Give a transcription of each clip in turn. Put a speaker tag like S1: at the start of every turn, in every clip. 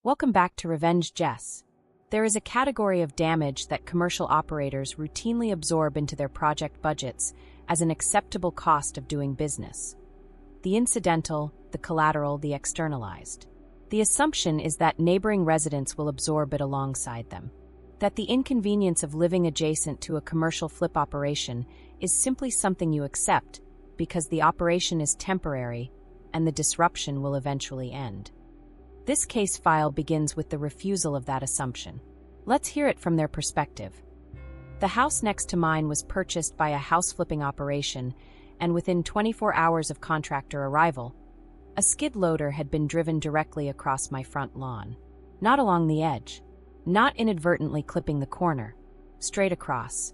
S1: Welcome back to Revenge Jess. There is a category of damage that commercial operators routinely absorb into their project budgets as an acceptable cost of doing business. The incidental, the collateral, the externalized. The assumption is that neighboring residents will absorb it alongside them. That the inconvenience of living adjacent to a commercial flip operation is simply something you accept because the operation is temporary and the disruption will eventually end. This case file begins with the refusal of that assumption. Let's hear it from their perspective. The house next to mine was purchased by a house flipping operation, and within 24 hours of contractor arrival, a skid loader had been driven directly across my front lawn. Not along the edge, not inadvertently clipping the corner, straight across.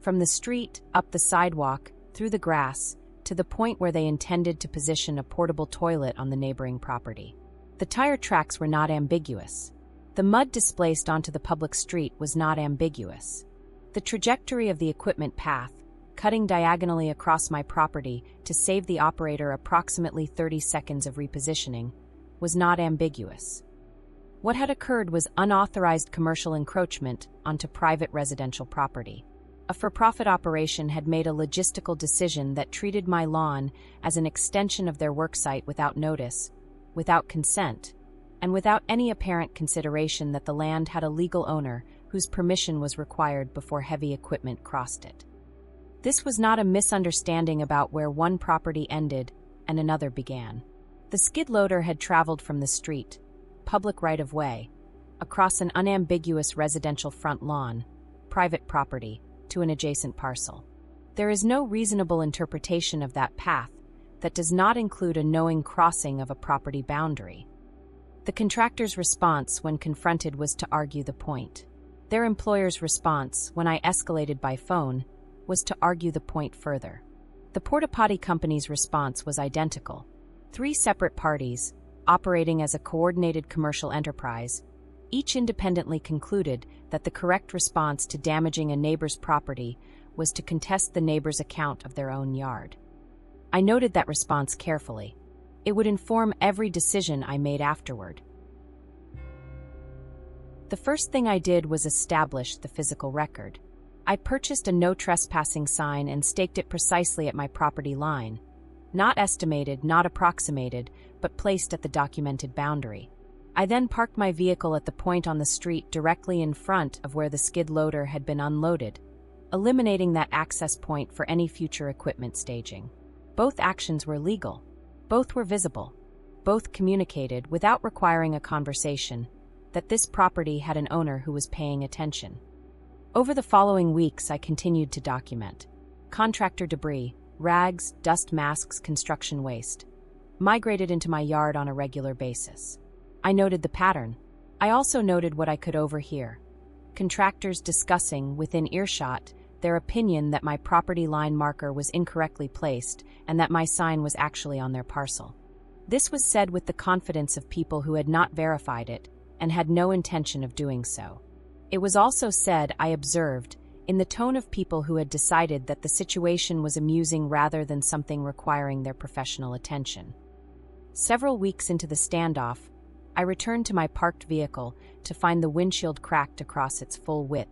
S1: From the street, up the sidewalk, through the grass, to the point where they intended to position a portable toilet on the neighboring property. The tire tracks were not ambiguous. The mud displaced onto the public street was not ambiguous. The trajectory of the equipment path, cutting diagonally across my property to save the operator approximately 30 seconds of repositioning, was not ambiguous. What had occurred was unauthorized commercial encroachment onto private residential property. A for-profit operation had made a logistical decision that treated my lawn as an extension of their worksite without notice, without consent, and without any apparent consideration that the land had a legal owner whose permission was required before heavy equipment crossed it. This was not a misunderstanding about where one property ended and another began. The skid loader had traveled from the street, public right-of-way, across an unambiguous residential front lawn, private property, to an adjacent parcel. There is no reasonable interpretation of that path that does not include a knowing crossing of a property boundary. The contractor's response when confronted was to argue the point. Their employer's response, when I escalated by phone, was to argue the point further. The porta-potty company's response was identical. Three separate parties, operating as a coordinated commercial enterprise, each independently concluded that the correct response to damaging a neighbor's property was to contest the neighbor's account of their own yard. I noted that response carefully. It would inform every decision I made afterward. The first thing I did was establish the physical record. I purchased a no trespassing sign and staked it precisely at my property line. Not estimated, not approximated, but placed at the documented boundary. I then parked my vehicle at the point on the street directly in front of where the skid loader had been unloaded, eliminating that access point for any future equipment staging. Both actions were legal. Both were visible. Both communicated, without requiring a conversation, that this property had an owner who was paying attention. Over the following weeks, I continued to document. Contractor debris, rags, dust masks, construction waste, migrated into my yard on a regular basis. I noted the pattern. I also noted what I could overhear. Contractors discussing, within earshot, their opinion that my property line marker was incorrectly placed and that my sign was actually on their parcel. This was said with the confidence of people who had not verified it and had no intention of doing so. It was also said, I observed, in the tone of people who had decided that the situation was amusing rather than something requiring their professional attention. Several weeks into the standoff, I returned to my parked vehicle to find the windshield cracked across its full width.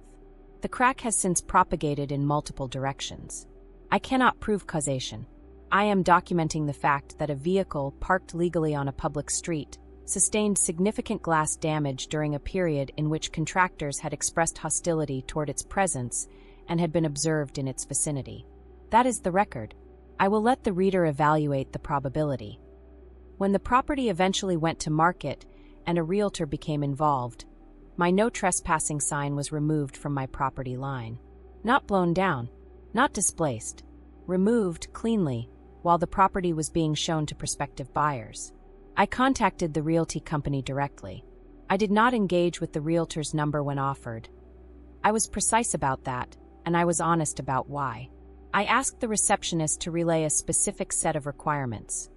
S1: The crack has since propagated in multiple directions. I cannot prove causation. I am documenting the fact that a vehicle parked legally on a public street sustained significant glass damage during a period in which contractors had expressed hostility toward its presence and had been observed in its vicinity. That is the record. I will let the reader evaluate the probability. When the property eventually went to market and a realtor became involved, my no trespassing sign was removed from my property line. Not blown down, not displaced, removed cleanly while the property was being shown to prospective buyers. I contacted the realty company directly. I did not engage with the realtor's number when offered. I was precise about that, and I was honest about why. I asked the receptionist to relay a specific set of requirements: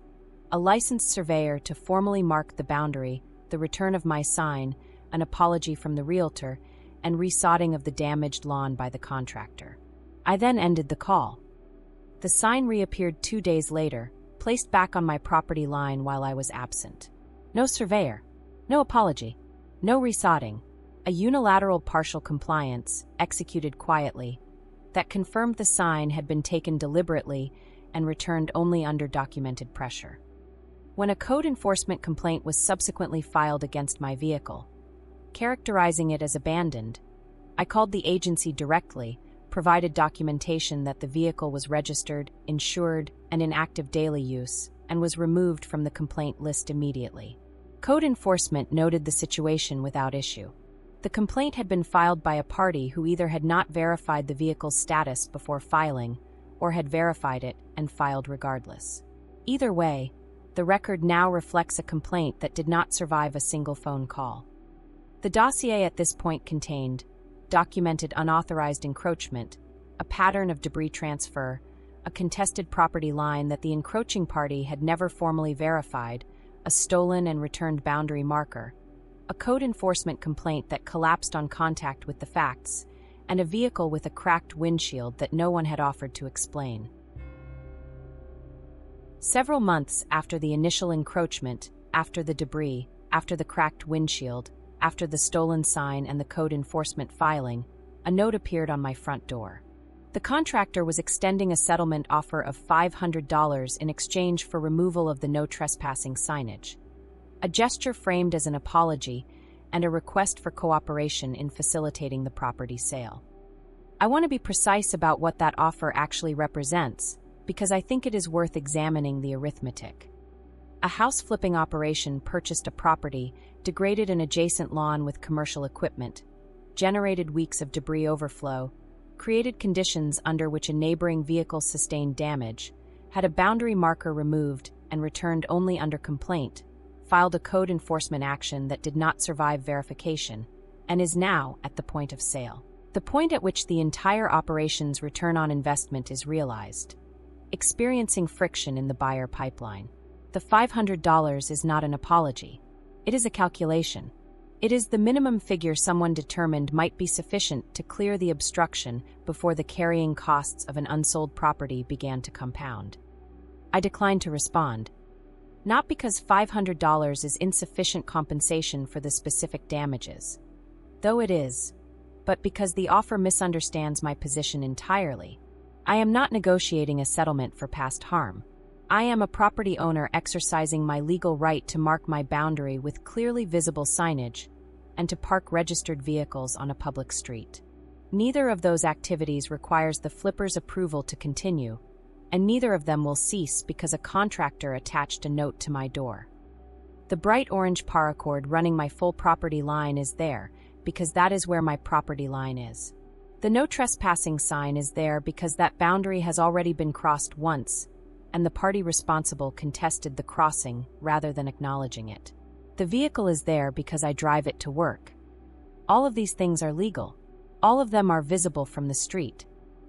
S1: a licensed surveyor to formally mark the boundary, the return of my sign, an apology from the realtor, and resodding of the damaged lawn by the contractor. I then ended the call. The sign reappeared 2 days later, placed back on my property line while I was absent. No surveyor, no apology, No resodding. A unilateral partial compliance, executed quietly, that confirmed the sign had been taken deliberately and returned only under documented pressure. When a code enforcement complaint was subsequently filed against my vehicle, characterizing it as abandoned, I called the agency directly, provided documentation that the vehicle was registered, insured, and in active daily use, and was removed from the complaint list immediately. Code enforcement noted the situation without issue. The complaint had been filed by a party who either had not verified the vehicle's status before filing, or had verified it and filed regardless. Either way, the record now reflects a complaint that did not survive a single phone call. The dossier at this point contained documented unauthorized encroachment, a pattern of debris transfer, a contested property line that the encroaching party had never formally verified, a stolen and returned boundary marker, a code enforcement complaint that collapsed on contact with the facts, and a vehicle with a cracked windshield that no one had offered to explain. Several months after the initial encroachment, after the debris, after the cracked windshield, after the stolen sign and the code enforcement filing, a note appeared on my front door. The contractor was extending a settlement offer of $500 in exchange for removal of the no trespassing signage, a gesture framed as an apology and a request for cooperation in facilitating the property sale. I want to be precise about what that offer actually represents, because I think it is worth examining the arithmetic. A house flipping operation purchased a property, degraded an adjacent lawn with commercial equipment, generated weeks of debris overflow, created conditions under which a neighboring vehicle sustained damage, had a boundary marker removed and returned only under complaint, filed a code enforcement action that did not survive verification, and is now at the point of sale. The point at which the entire operation's return on investment is realized. Experiencing friction in the buyer pipeline. The $500 is not an apology. It is a calculation. It is the minimum figure someone determined might be sufficient to clear the obstruction before the carrying costs of an unsold property began to compound. I declined to respond. Not because $500 is insufficient compensation for the specific damages, though it is, but because the offer misunderstands my position entirely. I am not negotiating a settlement for past harm. I am a property owner exercising my legal right to mark my boundary with clearly visible signage and to park registered vehicles on a public street. Neither of those activities requires the flipper's approval to continue, and neither of them will cease because a contractor attached a note to my door. The bright orange paracord running my full property line is there because that is where my property line is. The no trespassing sign is there because that boundary has already been crossed once, and the party responsible contested the crossing rather than acknowledging it. The vehicle is there because I drive it to work. All of these things are legal. All of them are visible from the street.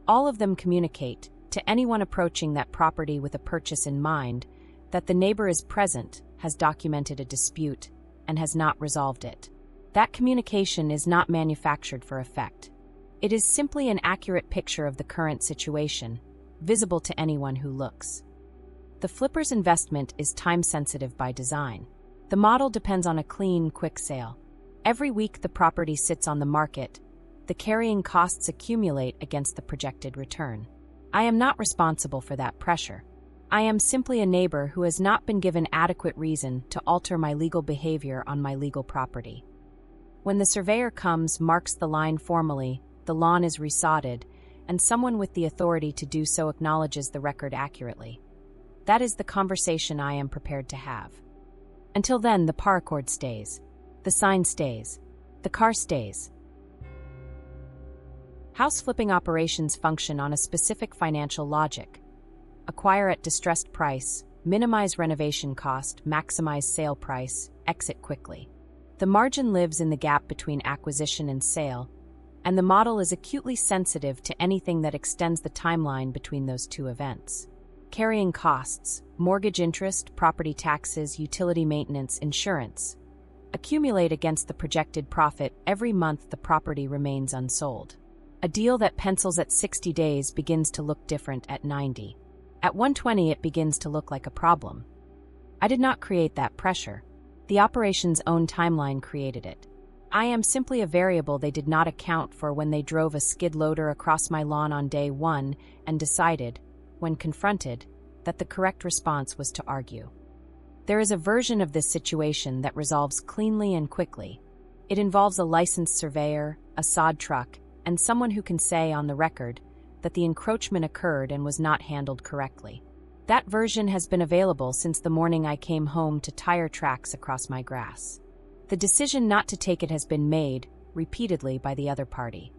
S1: All of them communicate, to anyone approaching that property with a purchase in mind, that the neighbor is present, has documented a dispute, and has not resolved it. That communication is not manufactured for effect. It is simply an accurate picture of the current situation, visible to anyone who looks. The flipper's investment is time-sensitive by design. The model depends on a clean, quick sale. Every week the property sits on the market, the carrying costs accumulate against the projected return. I am not responsible for that pressure. I am simply a neighbor who has not been given adequate reason to alter my legal behavior on my legal property. When the surveyor comes, marks the line formally, the lawn is resodded, and someone with the authority to do so acknowledges the record accurately. That is the conversation I am prepared to have. Until then, the paracord stays. The sign stays. The car stays. House flipping operations function on a specific financial logic. Acquire at distressed price, minimize renovation cost, maximize sale price, exit quickly. The margin lives in the gap between acquisition and sale, and the model is acutely sensitive to anything that extends the timeline between those two events. Carrying costs, mortgage interest, property taxes, utility maintenance, insurance, accumulate against the projected profit. Every month the property remains unsold. A deal that pencils at 60 days begins to look different at 90. At 120 it begins to look like a problem. I did not create that pressure. The operation's own timeline created it. I am simply a variable they did not account for when they drove a skid loader across my lawn on day one and decided, when confronted, that the correct response was to argue. There is a version of this situation that resolves cleanly and quickly. It involves a licensed surveyor, a sod truck, and someone who can say on the record that the encroachment occurred and was not handled correctly. That version has been available since the morning I came home to tire tracks across my grass. The decision not to take it has been made, repeatedly, by the other party.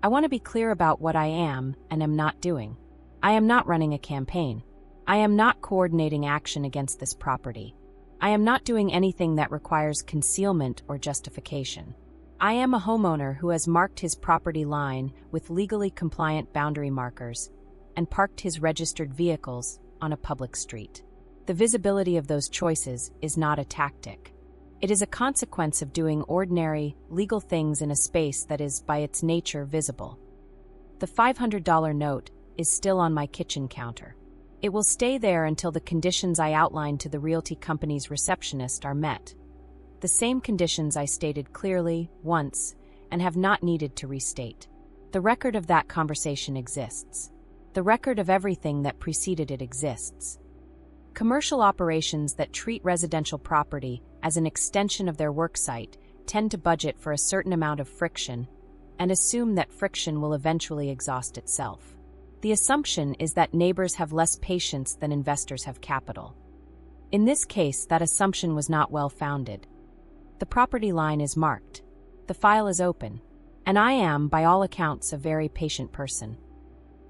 S1: I want to be clear about what I am and am not doing. I am not running a campaign. I am not coordinating action against this property. I am not doing anything that requires concealment or justification. I am a homeowner who has marked his property line with legally compliant boundary markers and parked his registered vehicles on a public street. The visibility of those choices is not a tactic. It is a consequence of doing ordinary, legal things in a space that is, by its nature, visible. The $500 note is still on my kitchen counter. It will stay there until the conditions I outlined to the realty company's receptionist are met. The same conditions I stated clearly, once, and have not needed to restate. The record of that conversation exists. The record of everything that preceded it exists. Commercial operations that treat residential property as an extension of their worksite tend to budget for a certain amount of friction and assume that friction will eventually exhaust itself. The assumption is that neighbors have less patience than investors have capital. In this case, that assumption was not well founded. The property line is marked, the file is open, and I am, by all accounts, a very patient person.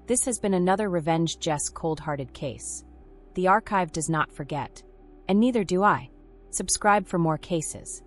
S1: This has been another Revenge Jess cold-hearted case. The archive does not forget, and neither do I. Subscribe for more cases.